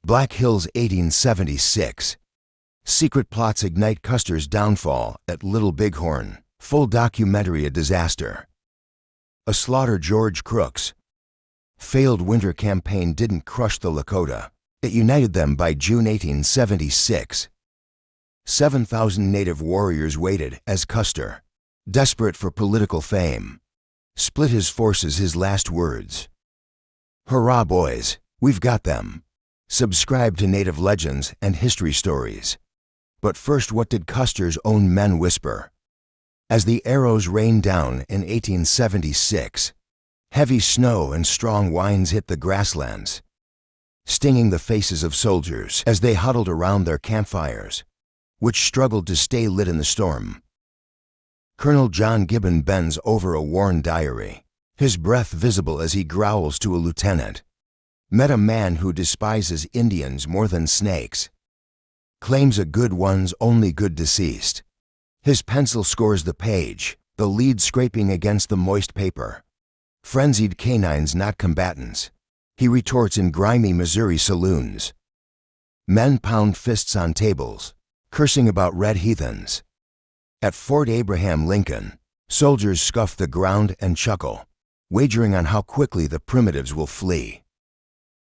Black Hills 1876. Secret plots ignite Custer's downfall at Little Bighorn. Full documentary. A disaster. A slaughter. George Crook's failed winter campaign didn't crush the Lakota. It united them by June 1876. 7,000 native warriors waited as Custer, desperate for political fame, split his forces. His last words: "Hurrah, boys, we've got them." Subscribe to Native legends and history stories. But first, what did Custer's own men whisper? As the arrows rained down in 1876, heavy snow and strong winds hit the grasslands, stinging the faces of soldiers as they huddled around their campfires, which struggled to stay lit in the storm. Colonel John Gibbon bends over a worn diary, his breath visible as he growls to a lieutenant. "Met a man who despises Indians more than snakes. Claims a good one's only good deceased." His pencil scores the page, the lead scraping against the moist paper. "Frenzied canines, not combatants," he retorts in grimy Missouri saloons. Men pound fists on tables, cursing about red heathens. At Fort Abraham Lincoln, soldiers scuff the ground and chuckle, wagering on how quickly the primitives will flee.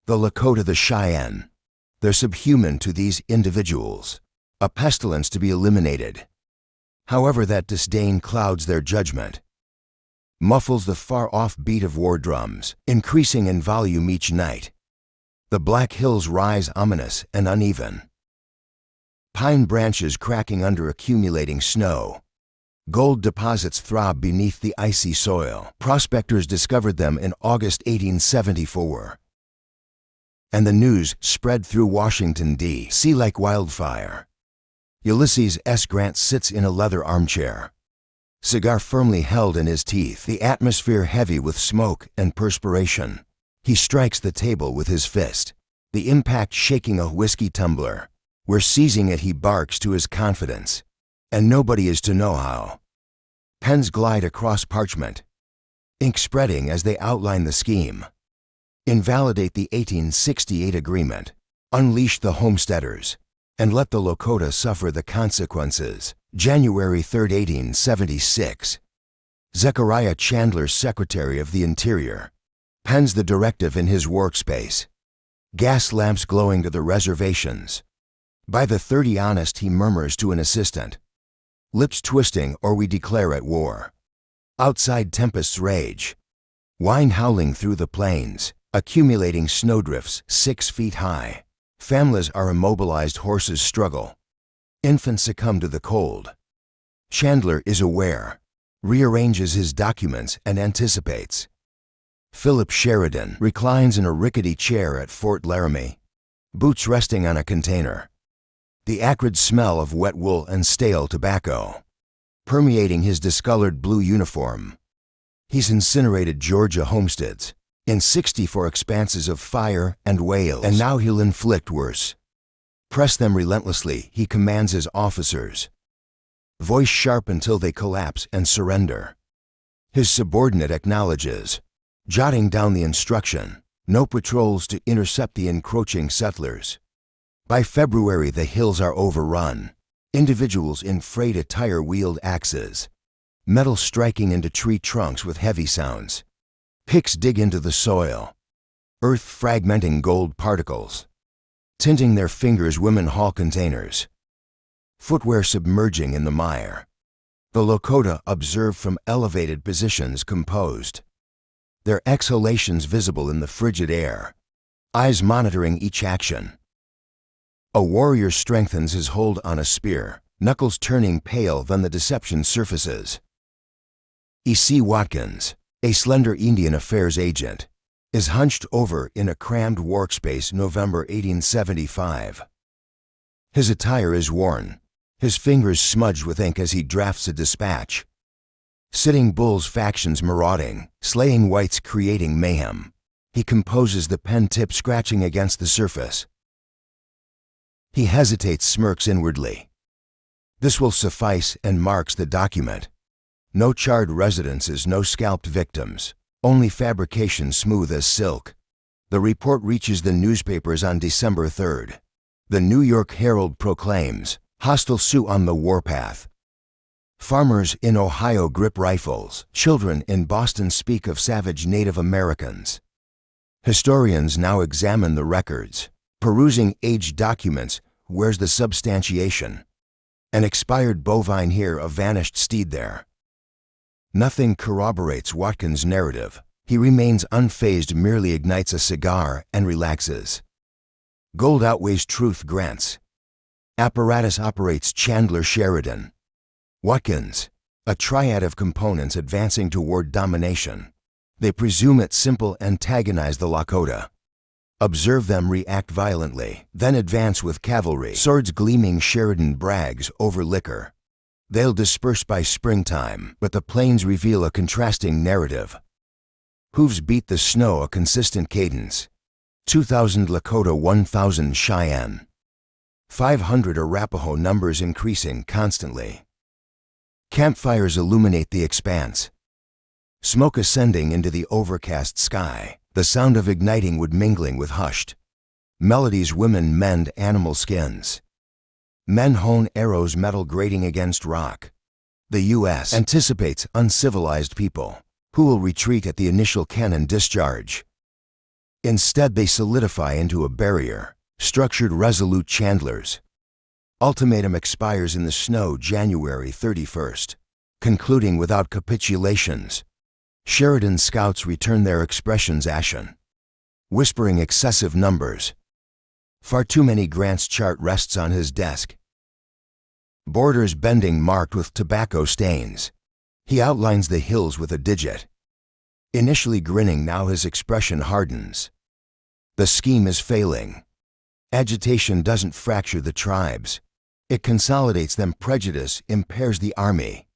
The Lakota, the Cheyenne. They're subhuman to these individuals, a pestilence to be eliminated. However, that disdain clouds their judgment, muffles the far-off beat of war drums, increasing in volume each night. The Black Hills rise ominous and uneven, pine branches cracking under accumulating snow. Gold deposits throb beneath the icy soil. Prospectors discovered them in August 1874. And the news spread through Washington, D.C. like wildfire. Ulysses S. Grant sits in a leather armchair, cigar firmly held in his teeth, the atmosphere heavy with smoke and perspiration. He strikes the table with his fist, the impact shaking a whiskey tumbler. We're seizing it, he barks to his confidence, and nobody is to know how. Pens glide across parchment, ink spreading as they outline the scheme. Invalidate the 1868 agreement, unleash the homesteaders, and let the Lakota suffer the consequences. January 3, 1876. Zechariah Chandler, Secretary of the Interior, pens the directive in his workspace. Gas lamps glowing to the reservations. "By the 30 honest," he murmurs to an assistant. Lips twisting, "or we declare at war." Outside, tempests rage. Wind howling through the plains, accumulating snowdrifts 6 feet high. Families are immobilized, horses struggle. Infants succumb to the cold. Chandler is aware, rearranges his documents, and anticipates. Philip Sheridan reclines in a rickety chair at Fort Laramie, boots resting on a container. The acrid smell of wet wool and stale tobacco permeating his discolored blue uniform. He's incinerated Georgia homesteads in 64 expanses of fire and wails, and now he'll inflict worse. Press them relentlessly, he commands his officers, voice sharp until they collapse and surrender. His subordinate acknowledges, jotting down the instruction: no patrols to intercept the encroaching settlers. By February, the hills are overrun. Individuals in frayed attire wield axes, metal striking into tree trunks with heavy sounds. Picks dig into the soil, earth fragmenting gold particles. Tinting their fingers, women haul containers, footwear submerging in the mire. The Lakota observe from elevated positions, composed, their exhalations visible in the frigid air, eyes monitoring each action. A warrior strengthens his hold on a spear, knuckles turning pale, then the deception surfaces. E.C. Watkins, a slender Indian Affairs agent, is hunched over in a crammed workspace, November 1875. His attire is worn, his fingers smudged with ink as he drafts a dispatch. Sitting Bull's factions marauding, slaying whites, creating mayhem. He composes, the pen tip scratching against the surface. He hesitates, smirks inwardly. This will suffice, and marks the document. No charred residences, no scalped victims, only fabrication smooth as silk. The report reaches the newspapers on December 3rd. The New York Herald proclaims, "Hostile Sioux on the warpath." Farmers in Ohio grip rifles. Children in Boston speak of savage Native Americans. Historians now examine the records. Perusing aged documents, where's the substantiation? An expired bovine here, a vanished steed there. Nothing corroborates Watkins' narrative. He remains unfazed, merely ignites a cigar and relaxes. Gold outweighs truth, grants. Apparatus operates Chandler Sheridan. Watkins, a triad of components advancing toward domination. They presume it simple, antagonize the Lakota. Observe them react violently, then advance with cavalry. Swords gleaming, Sheridan brags over liquor. They'll disperse by springtime, but the plains reveal a contrasting narrative. Hooves beat the snow, a consistent cadence. 2,000 Lakota, 1,000 Cheyenne. 500 Arapaho, numbers increasing constantly. Campfires illuminate the expanse. Smoke ascending into the overcast sky. The sound of igniting wood mingling with hushed melodies. Women mend animal skins. Men hone arrows, metal grating against rock. The U.S. anticipates uncivilized people who will retreat at the initial cannon discharge. Instead, they solidify into a barrier, structured, resolute Chandlers. Ultimatum expires in the snow January 31st, concluding without capitulations. Sheridan's scouts return, their expressions ashen, whispering excessive numbers. Far too many. Grant's chart rests on his desk. Borders bending, marked with tobacco stains. He outlines the hills with a digit. Initially grinning, now his expression hardens. The scheme is failing. Agitation doesn't fracture the tribes. It consolidates them. Prejudice impairs the army.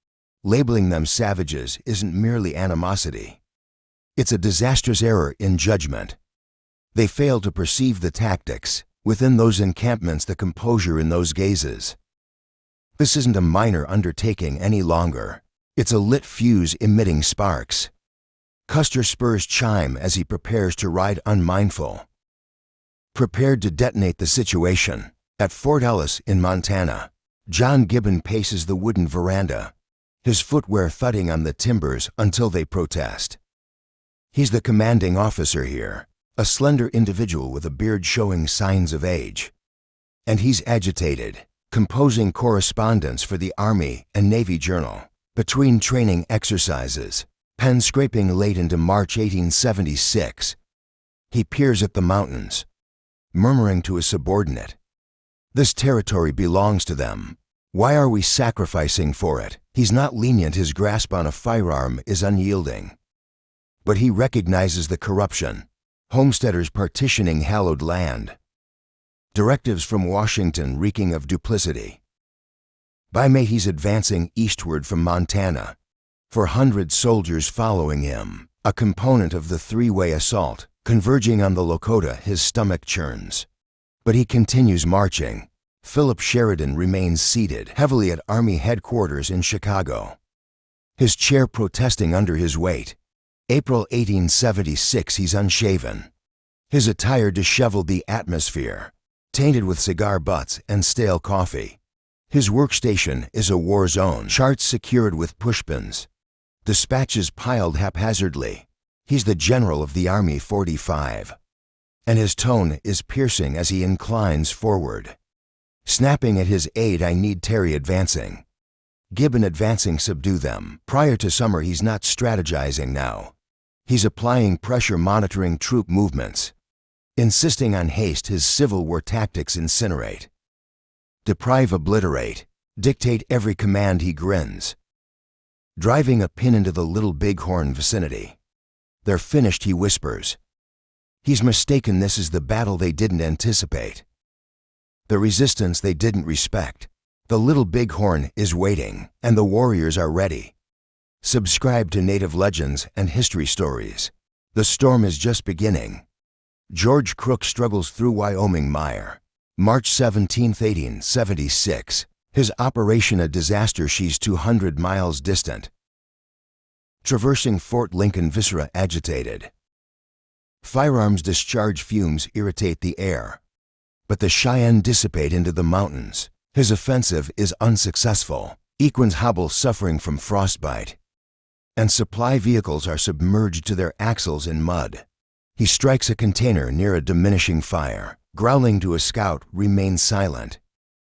Labeling them savages isn't merely animosity. It's a disastrous error in judgment. They fail to perceive the tactics within those encampments, the composure in those gazes. This isn't a minor undertaking any longer. It's a lit fuse emitting sparks. Custer spurs chime as he prepares to ride, unmindful. Prepared to detonate the situation. At Fort Ellis in Montana, John Gibbon paces the wooden veranda, his footwear thudding on the timbers until they protest. He's the commanding officer here, a slender individual with a beard showing signs of age. And he's agitated, composing correspondence for the Army and Navy Journal, between training exercises, pen scraping late into March 1876. He peers at the mountains, murmuring to his subordinate, "This territory belongs to them. Why are we sacrificing for it?" He's not lenient, his grasp on a firearm is unyielding. But he recognizes the corruption. Homesteaders partitioning hallowed land. Directives from Washington reeking of duplicity. By May he's advancing eastward from Montana, 400 soldiers following him, a component of the three-way assault. Converging on the Lakota, his stomach churns. But he continues marching. Philip Sheridan remains seated heavily at Army headquarters in Chicago, his chair protesting under his weight. April 1876, he's unshaven, his attire disheveled, the atmosphere tainted with cigar butts and stale coffee. His workstation is a war zone, charts secured with pushpins, dispatches piled haphazardly. He's the general of the Army 45, and his tone is piercing as he inclines forward, snapping at his aide, "I need Terry advancing." Gibbon advancing, subdue them. Prior to summer, he's not strategizing now. He's applying pressure, monitoring troop movements, insisting on haste. His Civil War tactics: incinerate, deprive, obliterate, dictate every command. He grins, driving a pin into the Little Bighorn vicinity. "They're finished," he whispers. He's mistaken. This is the battle they didn't anticipate, the resistance they didn't respect. The Little Bighorn is waiting, and the warriors are ready. Subscribe to Native Legends and History Stories. The storm is just beginning. George Crook struggles through Wyoming mire. March 17, 1876. His operation a disaster. She's 200 miles distant. Traversing Fort Lincoln, viscera agitated. Firearms discharge fumes irritate the air. But the Cheyenne dissipate into the mountains. His offensive is unsuccessful. Equins hobble suffering from frostbite. And supply vehicles are submerged to their axles in mud. He strikes a container near a diminishing fire. Growling to a scout, remains silent.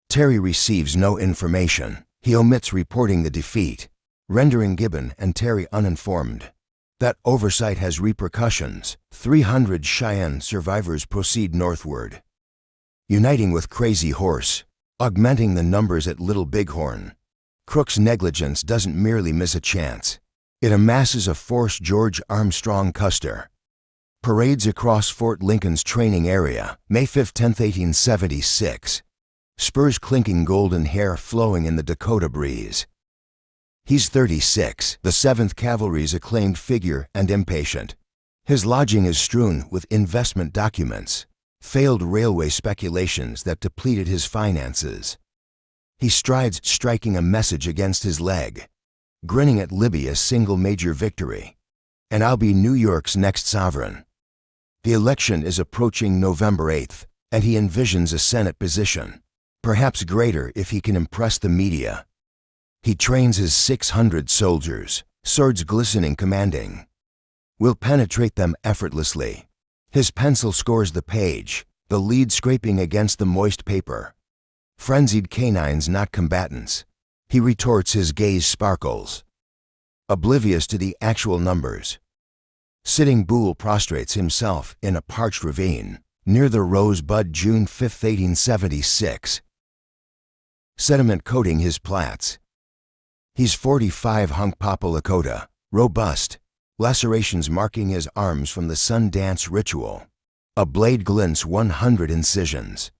Terry receives no information. He omits reporting the defeat, rendering Gibbon and Terry uninformed. That oversight has repercussions. 300 Cheyenne survivors proceed northward, uniting with Crazy Horse, augmenting the numbers at Little Bighorn. Crook's negligence doesn't merely miss a chance. It amasses a force. George Armstrong Custer parades across Fort Lincoln's training area, May 5, 10th, 1876. Spurs clinking, golden hair flowing in the Dakota breeze. He's 36, the 7th Cavalry's acclaimed figure and impatient. His lodging is strewn with investment documents, failed railway speculations that depleted his finances. He strides, striking a message against his leg, grinning at Libby, a single major victory. And I'll be New York's next sovereign. The election is approaching November 8th, and he envisions a Senate position, perhaps greater if he can impress the media. He trains his 600 soldiers, swords glistening, commanding. Will penetrate them effortlessly. His pencil scores the page, the lead scraping against the moist paper. Frenzied canines, not combatants. He retorts, his gaze sparkles, oblivious to the actual numbers. Sitting Bull prostrates himself in a parched ravine near the Rosebud, June 5, 1876. Sediment coating his plaits. He's 45, hunk Papa Lakota, robust, lacerations marking his arms from the sun dance ritual. A blade glints, 100 incisions,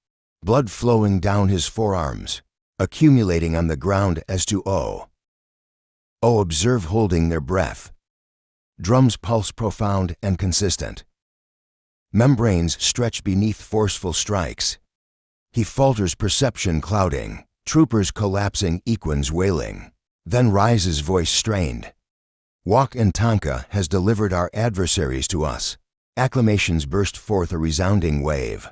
blood flowing down his forearms, accumulating on the ground as to O. Observe, holding their breath. Drums pulse profound and consistent. Membranes stretch beneath forceful strikes. He falters, perception clouding, troopers collapsing, equins wailing. Then rises, voice strained. Walk and Tonka has delivered our adversaries to us. Acclamations burst forth, a resounding wave.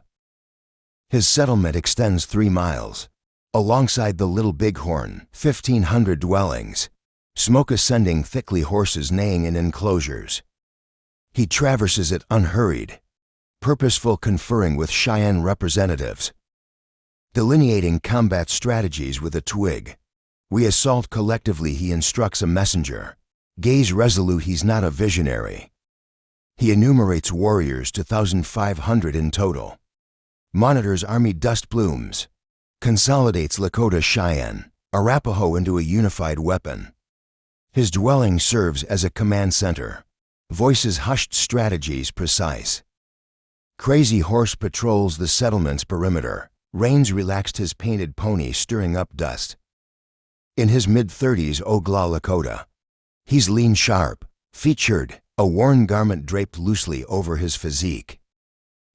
His settlement extends 3 miles. Alongside the Little Bighorn, 1,500 dwellings. Smoke ascending thickly, horses neighing in enclosures. He traverses it unhurried, purposeful, conferring with Cheyenne representatives, delineating combat strategies with a twig. We assault collectively, he instructs a messenger. Gaze resolute, he's not a visionary. He enumerates warriors to 1,500 in total. Monitors army dust plumes. Consolidates Lakota, Cheyenne, Arapaho into a unified weapon. His dwelling serves as a command center. Voices hushed, strategies precise. Crazy Horse patrols the settlement's perimeter. Reins relaxed, his painted pony stirring up dust. In his mid-30s, Ogla Lakota. He's lean, sharp, featured, a worn garment draped loosely over his physique.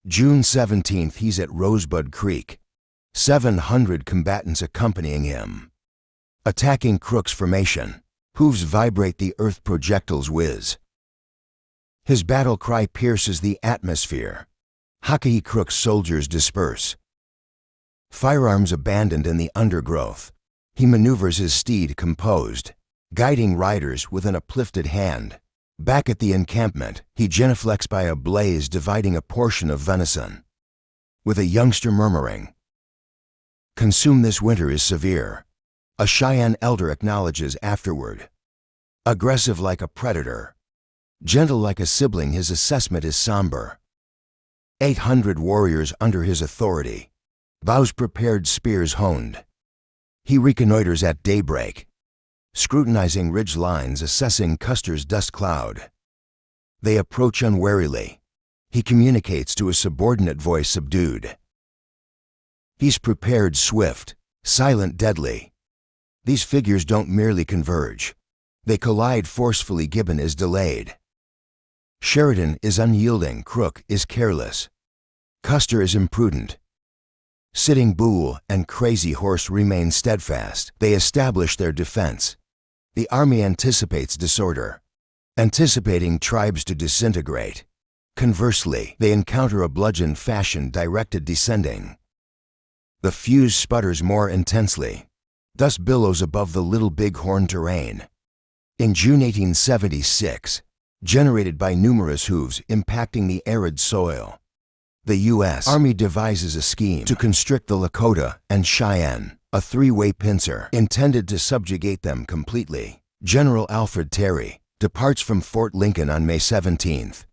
June 17th, he's at Rosebud Creek. 700 combatants accompanying him. Attacking Crook's formation. Hooves vibrate, the earth, projectiles whiz. His battle cry pierces the atmosphere. Hockey Crook's soldiers disperse. Firearms abandoned in the undergrowth. He maneuvers his steed composed, guiding riders with an uplifted hand. Back at the encampment, he genuflects by a blaze, dividing a portion of venison. With a youngster murmuring, "Consume, this winter is severe." A Cheyenne elder acknowledges afterward. Aggressive like a predator, gentle like a sibling, his assessment is somber. 800 warriors under his authority, bows prepared, spears honed. He reconnoiters at daybreak, scrutinizing ridge lines, assessing Custer's dust cloud. They approach unwarily. He communicates to a subordinate voice, subdued. He's prepared, swift, silent, deadly. These figures don't merely converge. They collide forcefully. Gibbon is delayed. Sheridan is unyielding. Crook is careless. Custer is imprudent. Sitting Bull and Crazy Horse remain steadfast. They establish their defense. The army anticipates disorder, anticipating tribes to disintegrate. Conversely, they encounter a bludgeon-fashion-directed descending. The fuse sputters more intensely, thus billows above the Little Bighorn terrain. In June 1876, generated by numerous hooves impacting the arid soil, the U.S. Army devises a scheme to constrict the Lakota and Cheyenne, a three-way pincer intended to subjugate them completely. General Alfred Terry departs from Fort Lincoln on May 17th,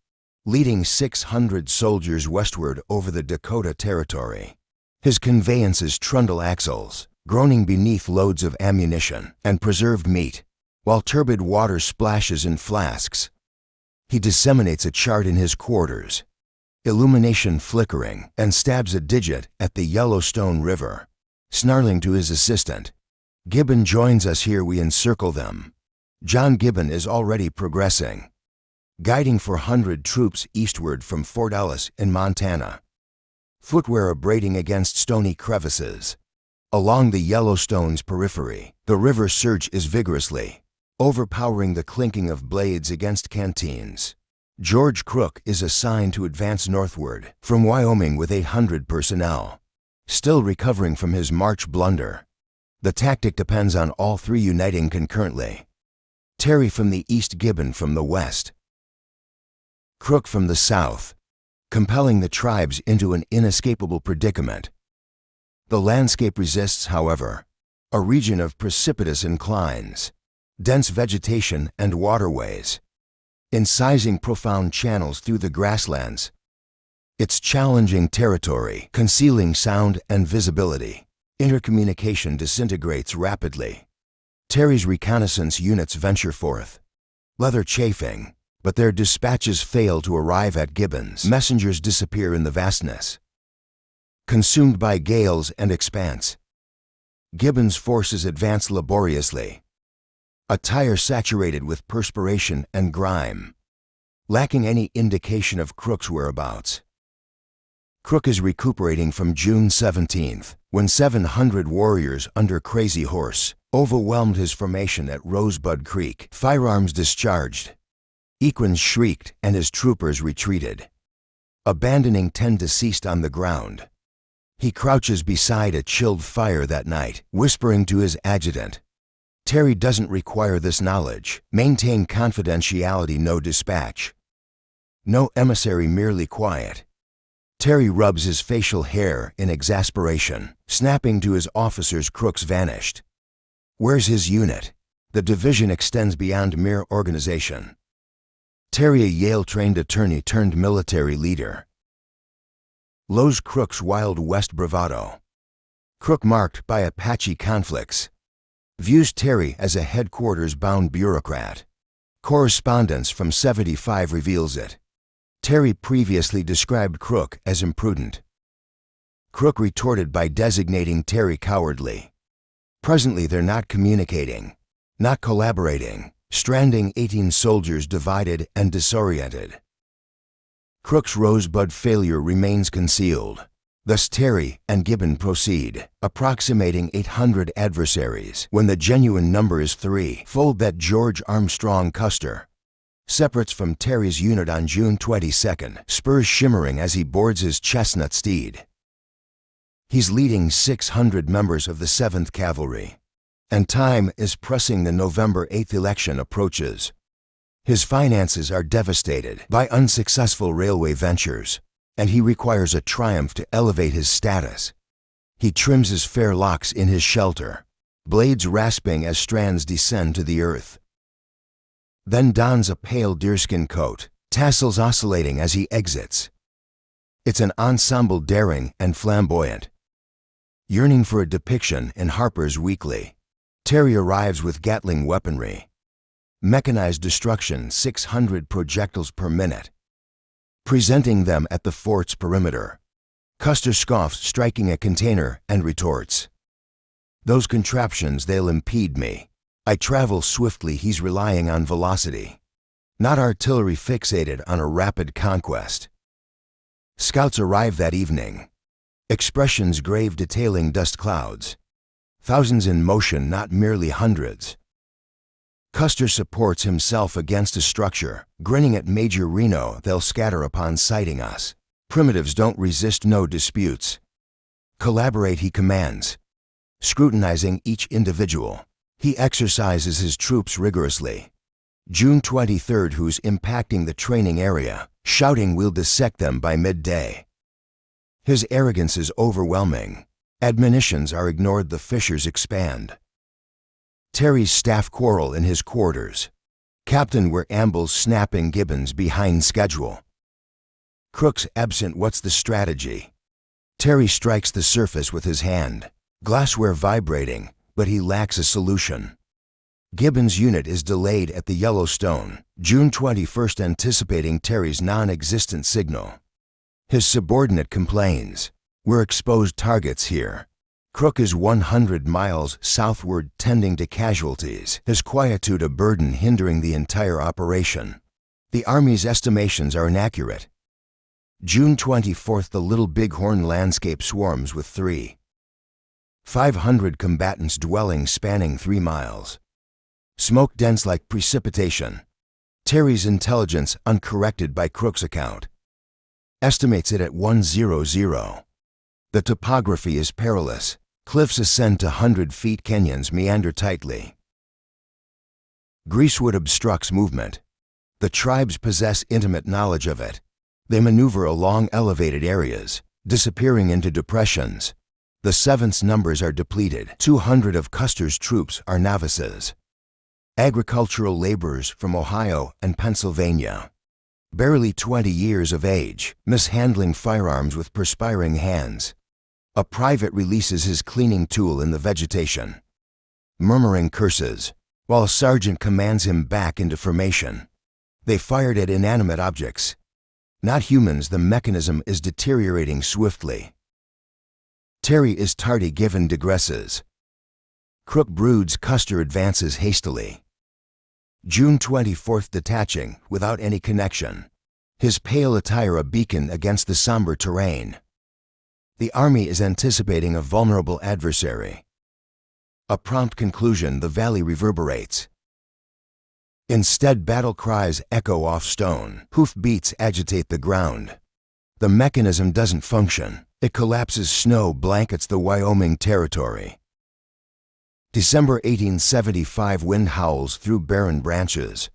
leading 600 soldiers westward over the Dakota Territory. His conveyances trundle axles, groaning beneath loads of ammunition and preserved meat, while turbid water splashes in flasks. He disseminates a chart in his quarters, illumination flickering, and stabs a digit at the Yellowstone River. Snarling to his assistant, "Gibbon joins us here, we encircle them." John Gibbon is already progressing, guiding 400 troops eastward from Fort Ellis in Montana. Footwear abrading against stony crevices. Along the Yellowstone's periphery, the river surges vigorously, overpowering the clinking of blades against canteens. George Crook is assigned to advance northward from Wyoming with 800 personnel, still recovering from his March blunder. The tactic depends on all three uniting concurrently. Terry from the east, Gibbon from the west, Crook from the south, compelling the tribes into an inescapable predicament. The landscape resists, however, a region of precipitous inclines, dense vegetation and waterways, incising profound channels through the grasslands. It's challenging territory, concealing sound and visibility. Intercommunication disintegrates rapidly. Terry's reconnaissance units venture forth, leather chafing, but their dispatches fail to arrive at Gibbon's. Messengers disappear in the vastness, consumed by gales and expanse. Gibbon's forces advance laboriously, attire saturated with perspiration and grime, lacking any indication of Crook's whereabouts. Crook is recuperating from June 17th, when 700 warriors under Crazy Horse overwhelmed his formation at Rosebud Creek. Firearms discharged, Equins shrieked, and his troopers retreated, abandoning 10 deceased on the ground. He crouches beside a chilled fire that night, whispering to his adjutant, "Terry doesn't require this knowledge. Maintain confidentiality, no dispatch. No emissary, merely quiet." Terry rubs his facial hair in exasperation, snapping to his officers, "Crook's vanished. Where's his unit?" The division extends beyond mere organization. Terry, a Yale-trained attorney turned military leader, loathes Crook's Wild West bravado. Crook, marked by Apache conflicts, views Terry as a headquarters-bound bureaucrat. Correspondence from 75 reveals it. Terry previously described Crook as imprudent. Crook retorted by designating Terry cowardly. Presently they're not communicating, not collaborating, stranding 18 soldiers divided and disoriented. Crook's Rosebud failure remains concealed. Thus Terry and Gibbon proceed, approximating 800 adversaries, when the genuine number is threefold that George Armstrong Custer separates from Terry's unit on June 22nd, spurs shimmering as he boards his chestnut steed. He's leading 600 members of the 7th Cavalry, and time is pressing. The November 8th election approaches. His finances are devastated by unsuccessful railway ventures, and he requires a triumph to elevate his status. He trims his fair locks in his shelter, blades rasping as strands descend to the earth. Then dons a pale deerskin coat, tassels oscillating as he exits. It's an ensemble daring and flamboyant, yearning for a depiction in Harper's Weekly. Terry arrives with Gatling weaponry, mechanized destruction, 600 projectiles per minute, presenting them at the fort's perimeter. Custer scoffs, striking a container, and retorts, "Those contraptions, they'll impede me. I travel swiftly." He's relying on velocity, not artillery fixated on a rapid conquest. Scouts arrive that evening, expressions grave detailing dust clouds, thousands in motion, not merely hundreds. Custer supports himself against a structure, grinning at Major Reno, "They'll scatter upon sighting us. Primitives don't resist no disputes. Collaborate," he commands. Scrutinizing each individual, he exercises his troops rigorously. June 23rd, who's impacting the training area, shouting, "We'll dissect them by midday." His arrogance is overwhelming. Admonitions are ignored, the fissures expand. Terry's staff quarrel in his quarters. Captain, "We're ambles snapping, Gibbons behind schedule." Crook's absent, "What's the strategy?" Terry strikes the surface with his hand, glassware vibrating, but he lacks a solution. Gibbons' unit is delayed at the Yellowstone, June 21st, anticipating Terry's non-existent signal. His subordinate complains, "We're exposed targets here." Crook is 100 miles southward, tending to casualties, his quietude a burden hindering the entire operation. The Army's estimations are inaccurate. June 24th, the Little Bighorn landscape swarms with 3,500 combatants, dwellings spanning 3 miles. Smoke dense like precipitation. Terry's intelligence, uncorrected by Crook's account, estimates it at 100. The topography is perilous. Cliffs ascend to 100 feet, canyons meander tightly. Greasewood obstructs movement. The tribes possess intimate knowledge of it. They maneuver along elevated areas, disappearing into depressions. The 7th's numbers are depleted. 200 of Custer's troops are novices, agricultural laborers from Ohio and Pennsylvania. Barely 20 years of age, mishandling firearms with perspiring hands. A private releases his cleaning tool in the vegetation, murmuring curses, while a sergeant commands him back into formation. They fired at inanimate objects. Not humans, the mechanism is deteriorating swiftly. Terry is tardy, given digresses. Crook broods, Custer advances hastily. June 24th, detaching, without any connection. His pale attire a beacon against the somber terrain. The Army is anticipating a vulnerable adversary. A prompt conclusion, the valley reverberates. Instead, battle cries echo off stone. Hoof beats agitate the ground. The mechanism doesn't function. It collapses. Snow blankets the Wyoming Territory. December 1875, wind howls through barren branches.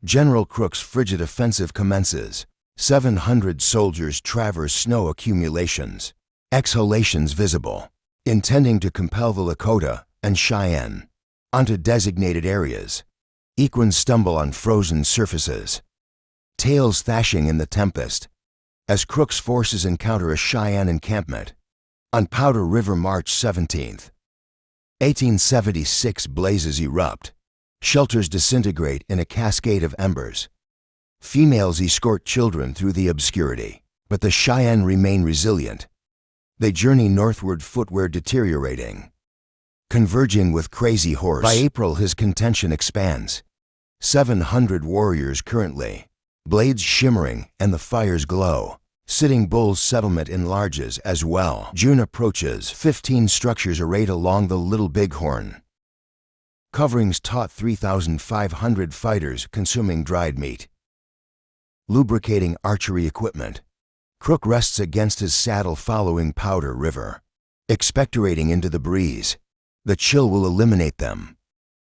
General Crook's frigid offensive commences. 700 soldiers traverse snow accumulations, exhalations visible, intending to compel the Lakota and Cheyenne onto designated areas. Equins stumble on frozen surfaces, tails thrashing in the tempest, as Crook's forces encounter a Cheyenne encampment on Powder River, March 17th. 1876, blazes erupt. Shelters disintegrate in a cascade of embers. Females escort children through the obscurity, but the Cheyenne remain resilient. They journey northward, footwear deteriorating, converging with Crazy Horse. By April, his contention expands. 700 warriors currently, blades shimmering and the fires glow. Sitting Bull's settlement enlarges as well. June approaches. 15 structures arrayed along the Little Bighorn. Coverings taut, 3,500 fighters consuming dried meat. Lubricating archery equipment. Crook rests against his saddle following Powder River, expectorating into the breeze. The chill will eliminate them.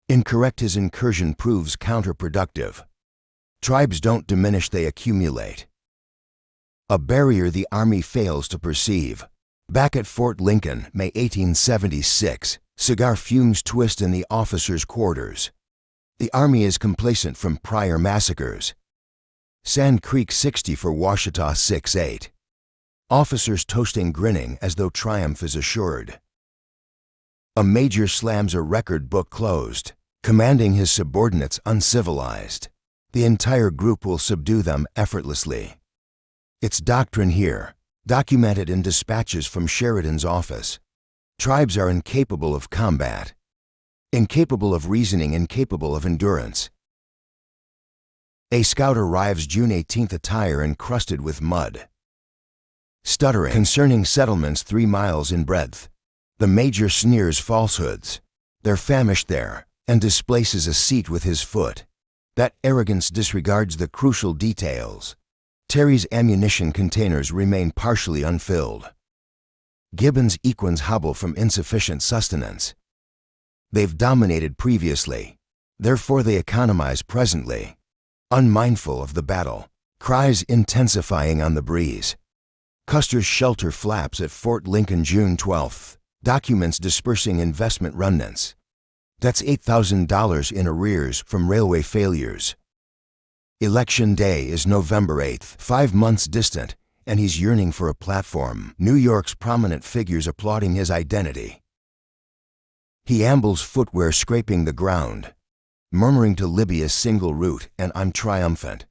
Incorrect, his incursion proves counterproductive. Tribes don't diminish, they accumulate. A barrier the Army fails to perceive. Back at Fort Lincoln, May 1876, cigar fumes twist in the officers' quarters. The Army is complacent from prior massacres. Sand Creek 60 for Washita 6-8. Officers toasting, grinning as though triumph is assured. A major slams a record book closed, commanding his subordinates uncivilized. The entire group will subdue them effortlessly. It's doctrine here, documented in dispatches from Sheridan's office. Tribes are incapable of combat, incapable of reasoning, incapable of endurance. A scout arrives June 18th, attire encrusted with mud, stuttering concerning settlements 3 miles in breadth. The major sneers falsehoods. They're famished there, and displaces a seat with his foot. That arrogance disregards the crucial details. Terry's ammunition containers remain partially unfilled. Gibbon's equins hobble from insufficient sustenance. They've dominated previously, therefore they economize presently. Unmindful of the battle, cries intensifying on the breeze. Custer's shelter flaps at Fort Lincoln June 12th, documents dispersing investment remnants. That's $8,000 in arrears from railway failures. Election Day is November 8th, 5 months distant, and he's yearning for a platform. New York's prominent figures applauding his identity. He ambles, footwear scraping the ground, murmuring to Libby a single route, and I'm triumphant.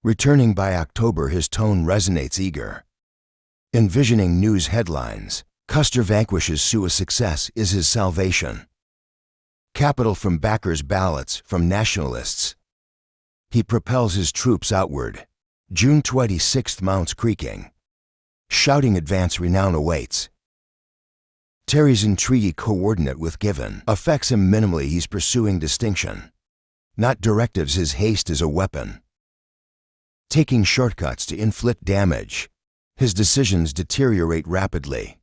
Returning by October, his tone resonates eager. Envisioning news headlines, Custer vanquishes Sioux. Success is his salvation. Capital from backers, ballots from nationalists. He propels his troops outward. June 26th, mounts creaking. Shouting advance, renown awaits. Terry's intrigue, coordinate with Gibbon, affects him minimally. He's pursuing distinction, not directives. His haste is a weapon. Taking shortcuts to inflict damage, his decisions deteriorate rapidly.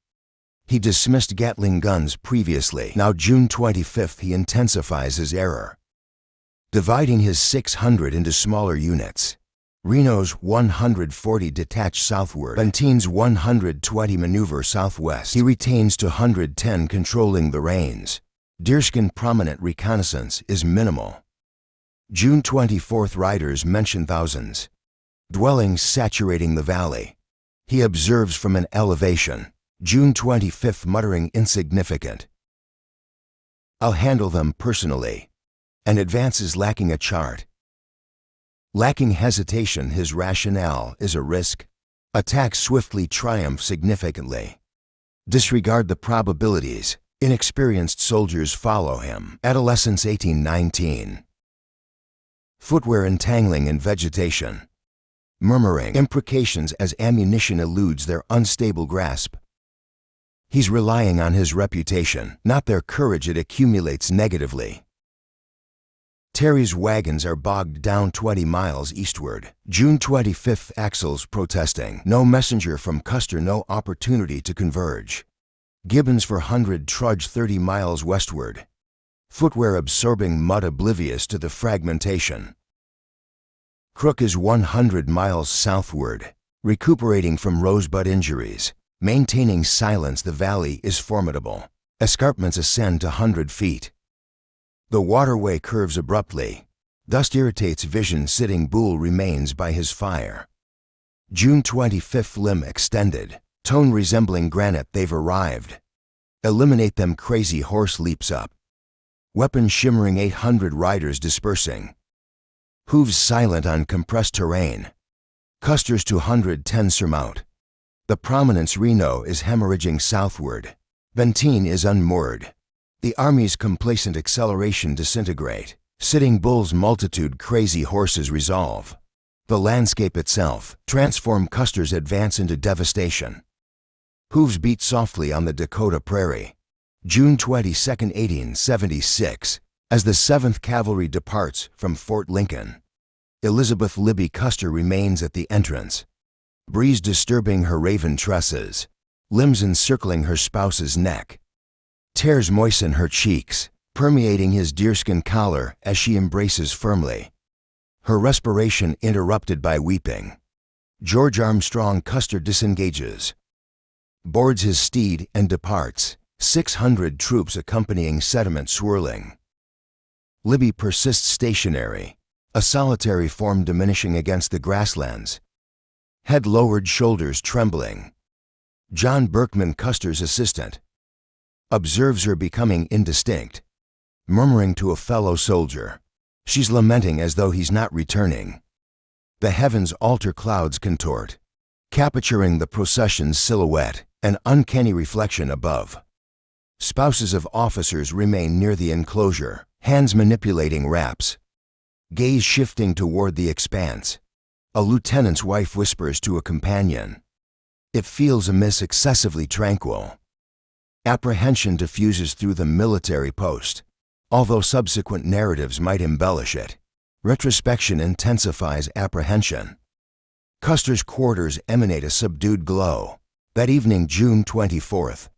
He dismissed Gatling guns previously. Now June 25th, he intensifies his error, dividing his 600 into smaller units. Reno's 140 detach southward, Bentine's 120 maneuver southwest. He retains 210 controlling the reins. Deerskin prominent reconnaissance is minimal. June 24th, riders mention thousands. Dwellings saturating the valley. He observes from an elevation. June 25th, muttering insignificant. I'll handle them personally. And advances lacking a chart. Lacking hesitation, his rationale is a risk. Attack swiftly, triumph significantly. Disregard the probabilities. Inexperienced soldiers follow him. Adolescence 1819. Footwear entangling in vegetation. Murmuring imprecations as ammunition eludes their unstable grasp. He's relying on his reputation, not their courage. It accumulates negatively. Terry's wagons are bogged down 20 miles eastward. June 25th, axles protesting. No messenger from Custer, no opportunity to converge. Gibbons for 100 trudge 30 miles westward. Footwear absorbing mud, oblivious to the fragmentation. Crook is 100 miles southward, recuperating from rosebud injuries. Maintaining silence, the valley is formidable. Escarpments ascend to 100 feet. The waterway curves abruptly. Dust irritates vision. Sitting Bull remains by his fire. June 25th, limb extended. Tone resembling granite. They've arrived. Eliminate them. Crazy horse leaps up. Weapon shimmering. 800 riders dispersing. Hooves silent on compressed terrain. Custer's 210 surmount. The prominence. Reno is hemorrhaging southward. Bentine is unmoored. The army's complacent acceleration disintegrate. Sitting Bull's multitude. Crazy horses resolve. The landscape itself transform. Custer's advance into devastation. Hooves beat softly on the Dakota prairie. June 22, 1876, as the 7th Cavalry departs from Fort Lincoln. Elizabeth Libby Custer remains at the entrance. Breeze disturbing her raven tresses. Limbs encircling her spouse's neck. Tears moisten her cheeks, permeating his deerskin collar as she embraces firmly. Her respiration interrupted by weeping. George Armstrong Custer disengages. Boards his steed and departs. 600 troops accompanying, sediment swirling. Libby persists stationary, a solitary form diminishing against the grasslands. Head lowered, shoulders trembling. John Berkman, Custer's assistant, observes her becoming indistinct, murmuring to a fellow soldier. She's lamenting as though he's not returning. The heavens alter, clouds contort, capturing the procession's silhouette, an uncanny reflection above. Spouses of officers remain near the enclosure, hands manipulating wraps, gaze shifting toward the expanse. A lieutenant's wife whispers to a companion. It feels amiss, excessively tranquil. Apprehension diffuses through the military post. although subsequent narratives might embellish it. Retrospection intensifies apprehension. Custer's quarters emanate a subdued glow. That evening, June 24th.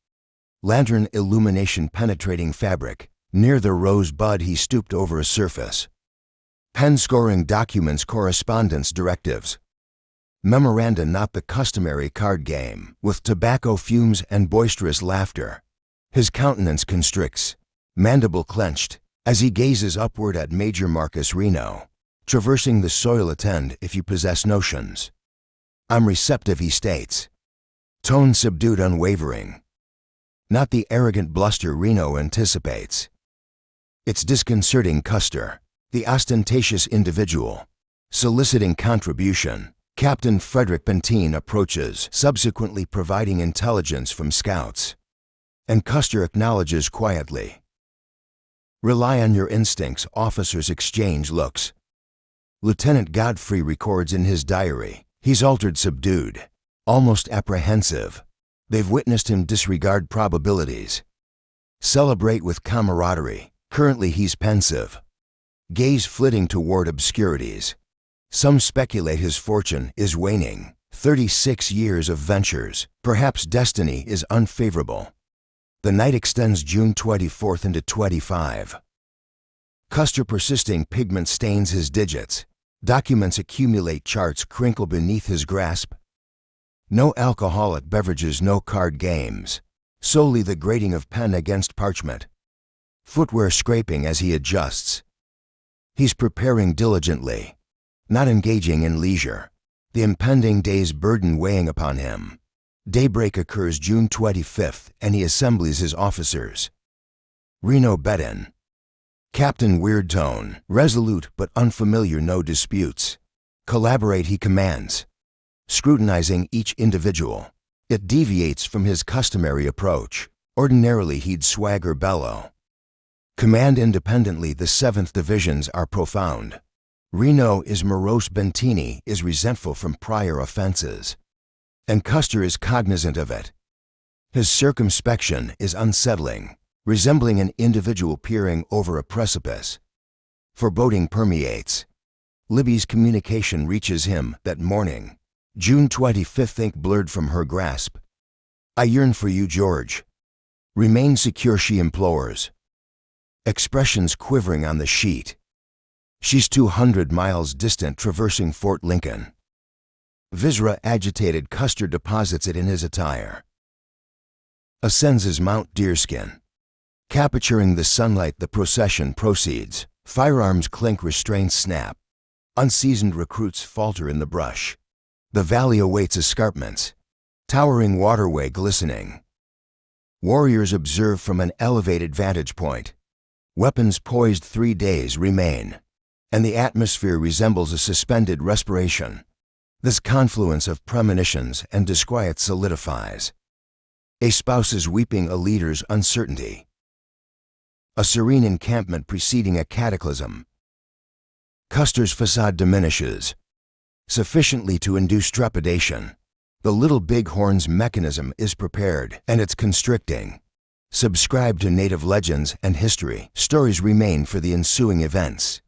Lantern illumination penetrating fabric. Near the rosebud, he stooped over a surface. Pen scoring documents, correspondence, directives. Memoranda, not the customary card game, with tobacco fumes and boisterous laughter. His countenance constricts, mandible clenched, as he gazes upward at Major Marcus Reno. Traversing the soil, attend if you possess notions. I'm receptive, he states. Tone subdued, unwavering. Not the arrogant bluster Reno anticipates. It's disconcerting Custer, the ostentatious individual, soliciting contribution. Captain Frederick Benteen approaches, subsequently providing intelligence from scouts. And Custer acknowledges quietly. Rely on your instincts. Officers exchange looks. Lieutenant Godfrey records in his diary, he's altered, subdued, almost apprehensive. They've witnessed him disregard probabilities. Celebrate with camaraderie. Currently he's pensive. Gaze flitting toward obscurities. Some speculate his fortune is waning. 36 years of ventures. Perhaps destiny is unfavorable. The night extends June 24th into 25. Custer persisting pigment stains his digits. Documents accumulate, charts crinkle beneath his grasp. No alcoholic beverages, no card games. Solely the grating of pen against parchment. Footwear scraping as he adjusts. He's preparing diligently, not engaging in leisure. The impending day's burden weighing upon him. Daybreak occurs June 25th, and he assembles his officers. Reno Bedin. Captain Weirdtone, resolute but unfamiliar, no disputes. Collaborate, he commands. Scrutinizing each individual. It deviates from his customary approach. Ordinarily he'd swagger bellow. Command independently. The 7th Divisions are profound. Reno is morose. Bentini is resentful from prior offenses. And Custer is cognizant of it. His circumspection is unsettling, resembling an individual peering over a precipice. Foreboding permeates. Libby's communication reaches him that morning. June 25th, ink blurred from her grasp. I yearn for you, George. Remain secure, she implores. Expressions quivering on the sheet. She's 200 miles distant, traversing Fort Lincoln. Visra agitated. Custer deposits it in his attire. Ascends his Mount Deerskin. Capturing the sunlight, the procession proceeds. Firearms clink, restraints snap. Unseasoned recruits falter in the brush. The valley awaits escarpments. Towering waterway glistening. Warriors observe from an elevated vantage point. Weapons poised. 3 days remain, and the atmosphere resembles a suspended respiration. This confluence of premonitions and disquiet solidifies. A spouse is weeping, a leader's uncertainty. A serene encampment preceding a cataclysm. Custer's facade diminishes, sufficiently to induce trepidation. The Little Bighorn's mechanism is prepared, and it's constricting. Subscribe to native legends and history. Stories remain for the ensuing events.